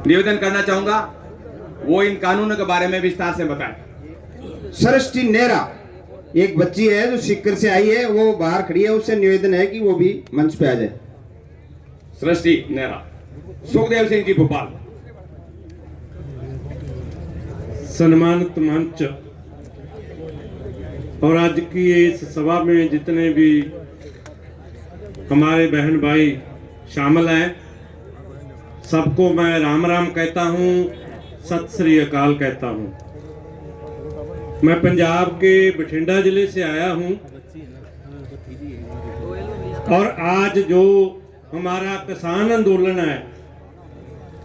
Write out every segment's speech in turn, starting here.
निवेदन करना चाहूंगा वो इन कानूनों के बारे में विस्तार से बताएं। सृष्टि नेहरा एक बच्ची है जो सिक्कर से आई है, वो बाहर खड़ी है, उससे निवेदन है कि वो भी मंच पे आ जाए। सृष्टि नेहरा। सुखदेव सिंह जी भोपाल। सम्मानित मंच और आज की इस सभा में जितने भी हमारे बहन भाई शामिल हैं, सबको मैं राम राम कहता हूं, सत श्री अकाल कहता हूं। मैं पंजाब के बठिंडा जिले से आया हूं और आज जो हमारा किसान आंदोलन है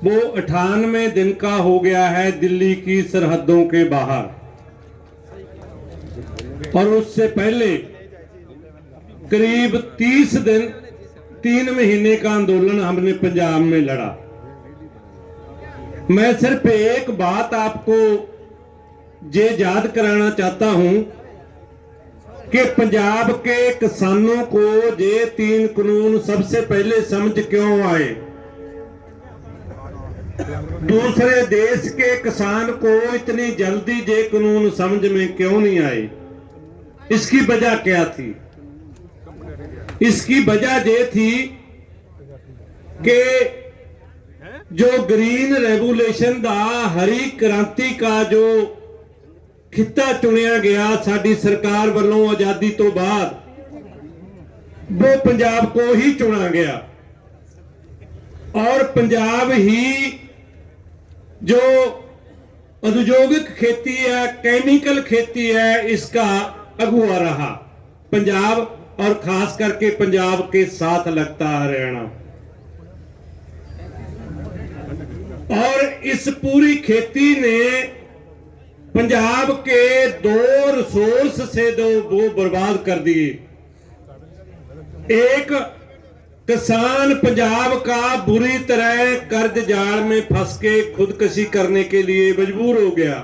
वो 98 दिन का हो गया है दिल्ली की सरहदों के बाहर, और उससे पहले करीब 30 दिन 3 महीने का आंदोलन हमने पंजाब में लड़ा। मैं सिर्फ एक बात आपको ये याद कराना चाहता हूं कि पंजाब के किसानों को ये 3 कानून सबसे पहले समझ क्यों आए, दूसरे देश के किसान को इतनी जल्दी ये कानून समझ में क्यों नहीं आए, इसकी वजह क्या थी? इसकी वजह ये थी कि जो ग्रीन रेवोल्यूशन दा हरी क्रांति का जो खिता चुनिया गया साडी सरकार वालों आजादी तो बाद, वो पंजाब को ही चुना गया और पंजाब ही जो औद्योगिक खेती है, केमिकल खेती है, इसका अगुआ रहा। पंजाब और खास करके पंजाब के साथ लगता हरियाणा, और इस पूरी खेती ने पंजाब के 2 रिसोर्स से वो बर्बाद कर दिए। एक, किसान पंजाब का बुरी तरह कर्ज जाल में फंस के खुदकुशी करने के लिए मजबूर हो गया।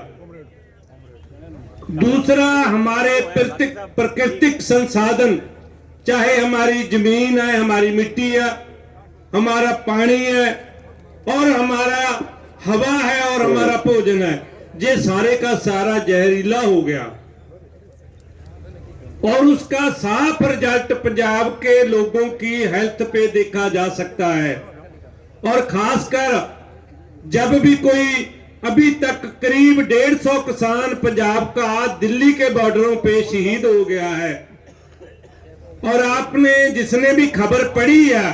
दूसरा, हमारे प्राकृतिक संसाधन, चाहे हमारी जमीन है, हमारी मिट्टी है, हमारा पानी है और हमारा हवा है और हमारा भोजन है, ये सारे का सारा जहरीला हो गया और उसका साफ रिजल्ट पंजाब के लोगों की हेल्थ पे देखा जा सकता है। और खासकर जब भी कोई, अभी तक करीब 150 किसान पंजाब का दिल्ली के बॉर्डरों पे शहीद हो गया है, और आपने जिसने भी खबर पढ़ी है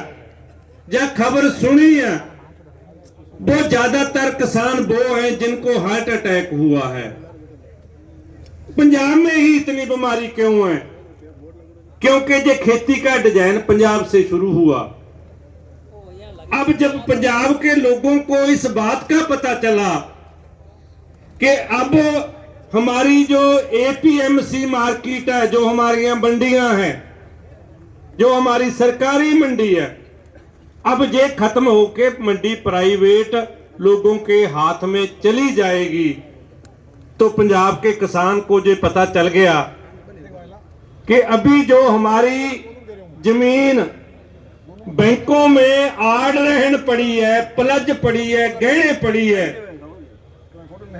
या खबर सुनी है, वो ज्यादातर किसान वो हैं जिनको हार्ट अटैक हुआ है। पंजाब में ही इतनी बीमारी क्यों है? क्योंकि ये खेती का डिजाइन पंजाब से शुरू हुआ। अब जब पंजाब के लोगों को इस बात का पता चला कि अब हमारी जो एपीएमसी मार्केट है, जो हमारी मंडियां हैं, जो हमारी सरकारी मंडी है, अब ये खत्म होके मंडी प्राइवेट लोगों के हाथ में चली जाएगी, तो पंजाब के किसान को ये पता चल गया कि अभी जो हमारी जमीन बैंकों में आड़ रहन पड़ी है, पलज पड़ी है, गहने पड़ी है,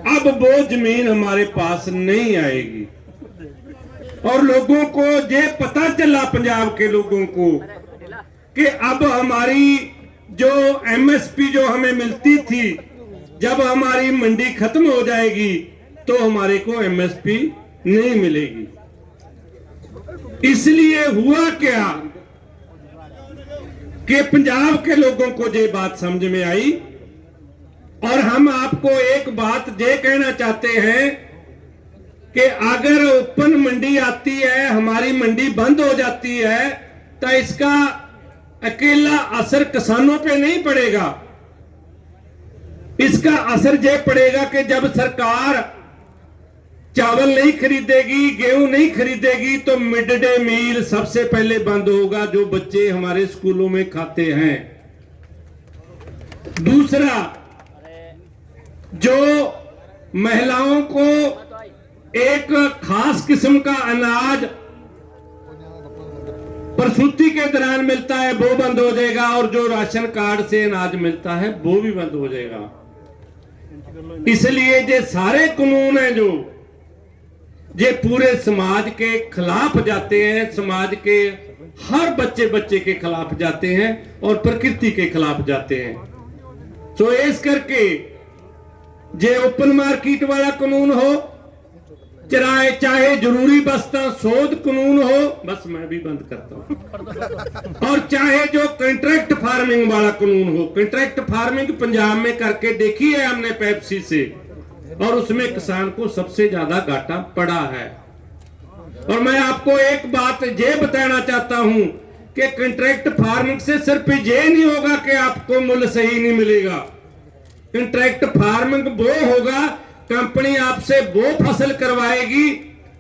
अब वो जमीन हमारे पास नहीं आएगी। और लोगों को ये पता चला, पंजाब के लोगों को, कि अब हमारी जो एमएसपी जो हमें मिलती थी, जब हमारी मंडी खत्म हो जाएगी तो हमारे को एमएसपी नहीं मिलेगी। इसलिए हुआ क्या कि पंजाब के लोगों को ये बात समझ में आई, और हम आपको एक बात ये कहना चाहते हैं कि अगर ओपन मंडी आती है, हमारी मंडी बंद हो जाती है, तो इसका अकेला असर किसानों पे नहीं पड़ेगा। इसका असर ये पड़ेगा कि जब सरकार चावल नहीं खरीदेगी, गेहूं नहीं खरीदेगी, तो मिड डे मील सबसे पहले बंद होगा, जो बच्चे हमारे स्कूलों में खाते हैं। दूसरा, जो महिलाओं को एक खास किस्म का अनाज प्रसूति के दौरान मिलता है वो बंद हो जाएगा, और जो राशन कार्ड से अनाज मिलता है वो भी बंद हो जाएगा। इसलिए ये सारे कानून हैं जो ये पूरे समाज के खिलाफ जाते हैं, समाज के हर बच्चे के खिलाफ जाते हैं और प्रकृति के खिलाफ जाते हैं। तो इस करके जे ओपन मार्केट वाला कानून हो, चाहे जरूरी वस्तुएं शोध कानून हो, बस मैं भी बंद करता हूं, और चाहे जो कॉन्ट्रैक्ट फार्मिंग वाला कानून हो। कॉन्ट्रैक्ट फार्मिंग पंजाब में करके देखी है हमने पेप्सी से, और उसमें किसान को सबसे ज्यादा घाटा पड़ा है। और मैं आपको एक बात ये बताना चाहता हूं कि कॉन्ट्रैक्ट फार्मिंग से सिर्फ ये नहीं होगा कि आपको मूल्य सही नहीं मिलेगा। कॉन्ट्रैक्ट फार्मिंग वो होगा, कंपनी आपसे वो फसल करवाएगी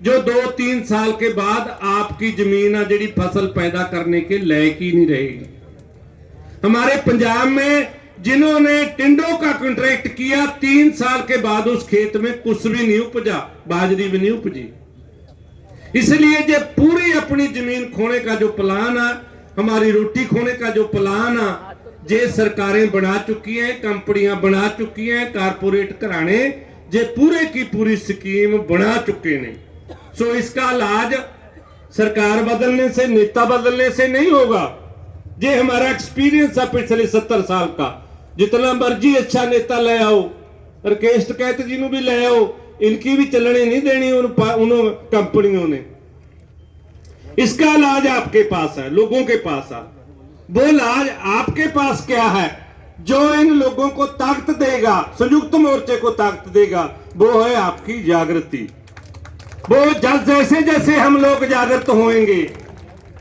जो 2-3 साल के बाद आपकी जमीन जी फसल पैदा करने के लायक ही नहीं रहेगी। हमारे पंजाब में जिन्होंने टिंडो का कॉन्ट्रैक्ट किया, 3 साल के बाद उस खेत में कुछ भी नहीं उपजा, बाजरी भी नहीं उपजी। इसलिए जो पूरी अपनी जमीन खोने का जो प्लान है, हमारी रोटी खोने का जो प्लान है, जे सरकारें बना चुकी हैं, कंपनियां बना चुकी हैं, कारपोरेट घराने जे पूरे की पूरी स्कीम बना चुके ने। सो इसका इलाज सरकार बदलने से, नेता बदलने से नहीं होगा। ये हमारा एक्सपीरियंस है पिछले 70 साल का। जितना मर्जी अच्छा नेता ले आओ, राकेश टिकैत जी भी ले आओ, इनकी भी चलने नहीं देनी उन कंपनियों ने। इसका इलाज आपके पास है, लोगों के पास है। वो इलाज आपके पास क्या है जो इन लोगों को ताकत देगा, संयुक्त मोर्चे को ताकत देगा? वो है आपकी जागृति। वो जैसे जैसे हम लोग जागृत होंगे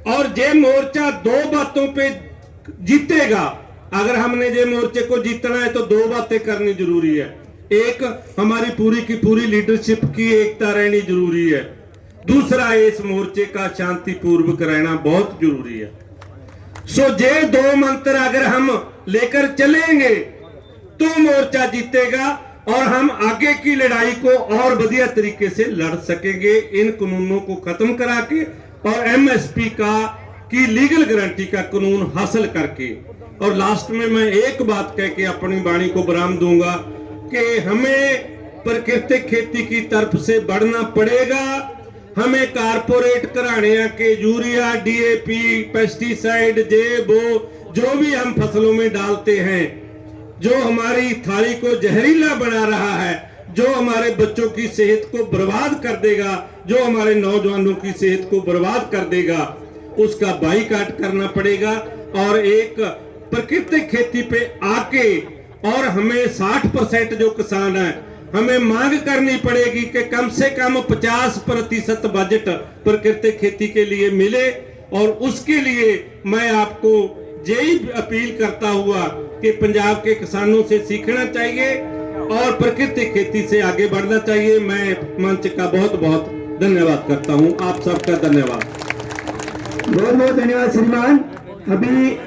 और ये मोर्चा 2 बातों पे जीतेगा। अगर हमने ये मोर्चे को जीतना है तो 2 बातें करनी जरूरी है। एक, हमारी पूरी की पूरी लीडरशिप की एकता रहनी जरूरी है। दूसरा, इस मोर्चे का शांतिपूर्वक रहना बहुत जरूरी है। सो ये 2 मंत्र अगर हम लेकर चलेंगे तो मोर्चा जीतेगा और हम आगे की लड़ाई को और बढ़िया तरीके से लड़ सकेंगे, इन कानूनों को खत्म करा के और एमएसपी की लीगल गारंटी का कानून हासिल करके। और लास्ट में मैं एक बात कह के अपनी वाणी को विराम दूंगा कि हमें प्राकृतिक खेती की तरफ से बढ़ना पड़ेगा। हमें कारपोरेट घराने के यूरिया, डीएपी, पेस्टिसाइड, वो जो भी हम फसलों में डालते हैं, जो हमारी थाली को जहरीला बना रहा है, जो हमारे बच्चों की सेहत को बर्बाद कर देगा, जो हमारे नौजवानों की सेहत को बर्बाद कर देगा, उसका बाईकाट करना पड़ेगा। और एक प्राकृतिक खेती पे आके और हमें 60% जो किसान है, हमें मांग करनी पड़ेगी कि कम से कम 50% बजट प्राकृतिक खेती के लिए मिले। और उसके लिए मैं आपको यही अपील करता हुआ कि पंजाब के किसानों से सीखना चाहिए और प्राकृतिक खेती से आगे बढ़ना चाहिए। मैं मंच का बहुत बहुत धन्यवाद करता हूं। आप सबका धन्यवाद। बहुत बहुत धन्यवाद श्रीमान। अभी